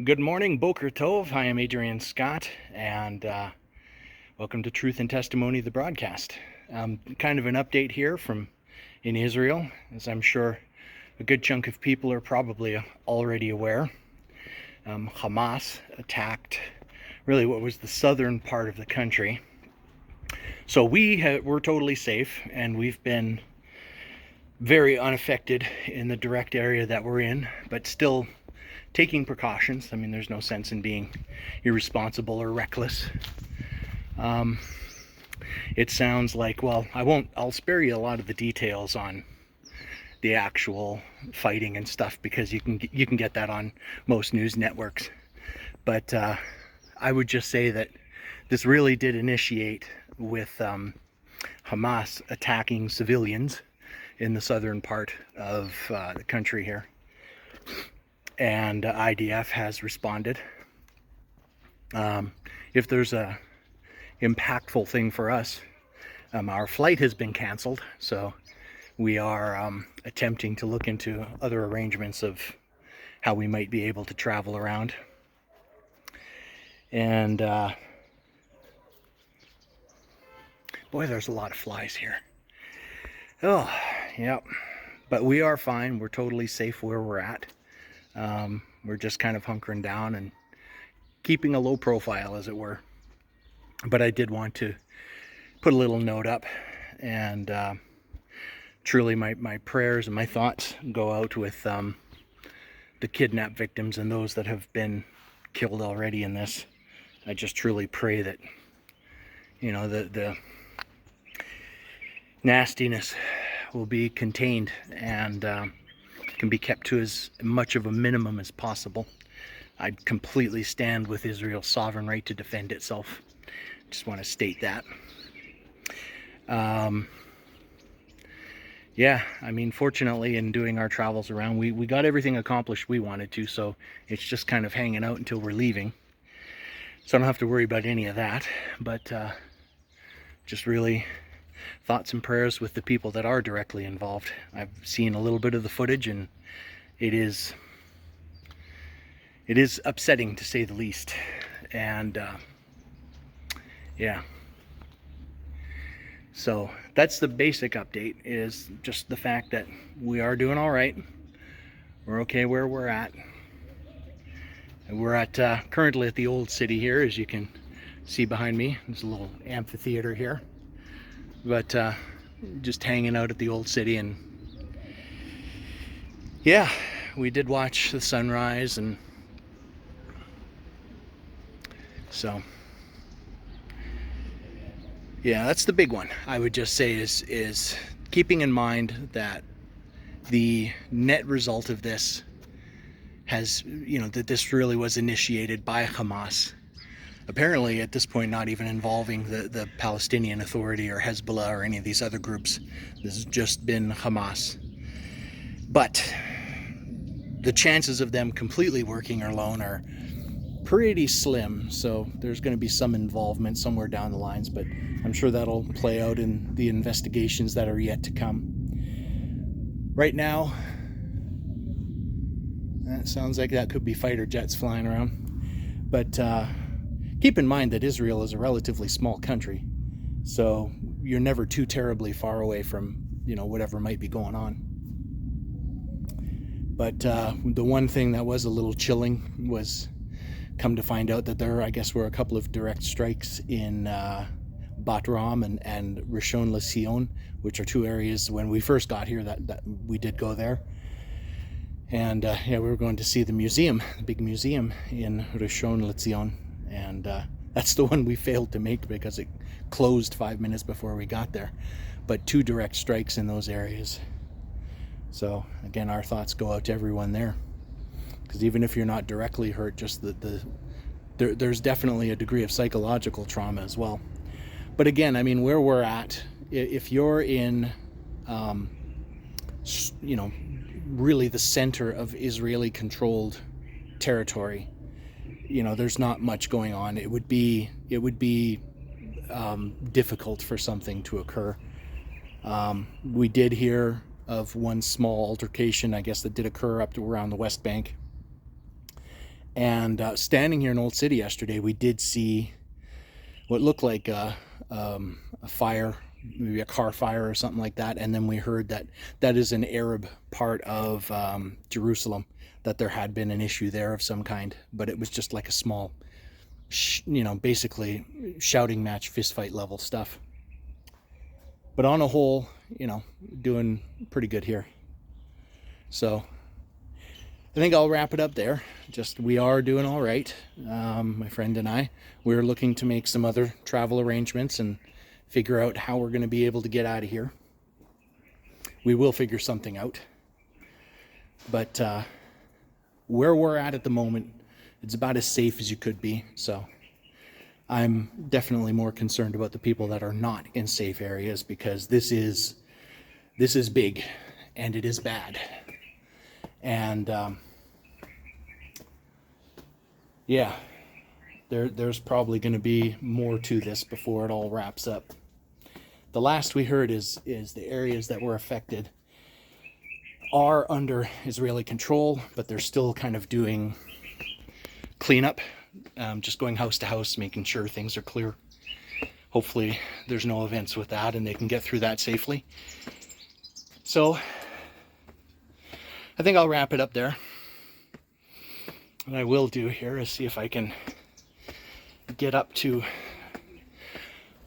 Good morning, Boker Tov. I am Adrian Scott, and welcome to Truth and Testimony, the broadcast. Kind of an update here from in Israel, as I'm sure a good chunk of people are probably already aware. Hamas attacked really what was the southern part of the country. So we're totally safe, and we've been very unaffected in the direct area that we're in, but still taking precautions. I mean, there's no sense in being irresponsible or reckless. It sounds like, well, I'll spare you a lot of the details on the actual fighting and stuff, because you can get that on most news networks. But I would just say that this really did initiate with Hamas attacking civilians in the southern part of the country here. And IDF has responded. If there's a impactful thing for us, our flight has been canceled, so we are attempting to look into other arrangements of how we might be able to travel around. And boy, there's a lot of flies here. Oh, yep. But we are fine. We're totally safe where we're at. We're just kind of hunkering down and keeping a low profile, as it were. But I did want to put a little note up, and truly my prayers and my thoughts go out with the kidnapped victims and those that have been killed already in this. I just truly pray that, you know, the nastiness will be contained and can be kept to as much of a minimum as possible. I completely stand with Israel's sovereign right to defend itself. Just want to state that. Yeah, I mean, fortunately, in doing our travels around, we got everything accomplished we wanted to, so it's just kind of hanging out until we're leaving. So I don't have to worry about any of that, but just really thoughts and prayers with the people that are directly involved. I've seen a little bit of the footage, and it is upsetting, to say the least. And yeah, so that's the basic update, is just the fact that we are doing all right. We're okay where we're at. And we're at currently at the old city here, as you can see behind me. There's a little amphitheater here. But just hanging out at the old city, and yeah, we did watch the sunrise, and so yeah, that's the big one. I would just say is keeping in mind that the net result of this has, you know, that this really was initiated by Hamas. Apparently, at this point, not even involving the Palestinian Authority or Hezbollah or any of these other groups. This has just been Hamas. But the chances of them completely working alone are pretty slim. So there's going to be some involvement somewhere down the lines, but I'm sure that'll play out in the investigations that are yet to come. Right now, that sounds like that could be fighter jets flying around. But keep in mind that Israel is a relatively small country, so you're never too terribly far away from, you know, whatever might be going on. But the one thing that was a little chilling was come to find out that there, I guess, were a couple of direct strikes in Bat Ram and Rishon LeZion, which are two areas when we first got here that we did go there. And yeah, we were going to see the museum, the big museum in Rishon LeZion. And that's the one we failed to make because it closed 5 minutes before we got there. But two direct strikes in those areas. So again, our thoughts go out to everyone there, because even if you're not directly hurt, just there's definitely a degree of psychological trauma as well. But again, I mean, where we're at, if you're in you know, really the center of Israeli controlled territory, you know, there's not much going on. It would be difficult for something to occur. We did hear of one small altercation, I guess, that did occur up to around the West Bank. And standing here in Old City yesterday, we did see what looked like a fire, maybe a car fire or something like that. And then we heard that that is an Arab part of Jerusalem, that there had been an issue there of some kind, but it was just like a small, you know, basically shouting match, fist fight level stuff. But on a whole, you know, doing pretty good here. So I think I'll wrap it up there. Just, we are doing all right. My friend and I, we're looking to make some other travel arrangements and figure out how we're going to be able to get out of here. We will figure something out. But where we're at the moment, it's about as safe as you could be. So I'm definitely more concerned about the people that are not in safe areas, because this is big and it is bad. And yeah, there's probably going to be more to this before it all wraps up. The last we heard is the areas that were affected are under Israeli control, but they're still kind of doing cleanup, just going house to house, making sure things are clear. Hopefully there's no events with that and they can get through that safely. So I think I'll wrap it up there. What I will do here is see if I can get up to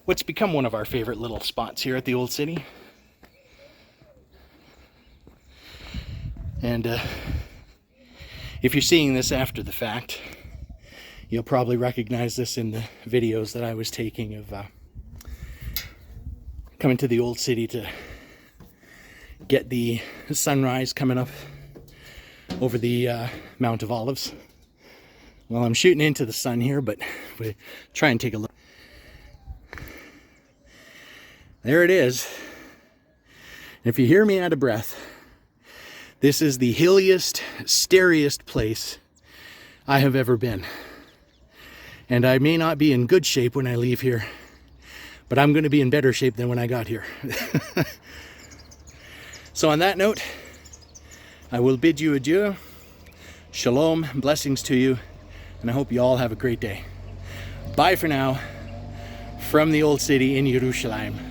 what's become one of our favorite little spots here at the Old City. And if you're seeing this after the fact, you'll probably recognize this in the videos that I was taking of coming to the Old City to get the sunrise coming up over the Mount of Olives. Well, I'm shooting into the sun here, but we try and take a look. There it is. If you hear me out of breath, this is the hilliest, stairiest place I have ever been. And I may not be in good shape when I leave here, but I'm going to be in better shape than when I got here. So on that note, I will bid you adieu. Shalom, blessings to you, and I hope you all have a great day. Bye for now, from the Old City in Jerusalem.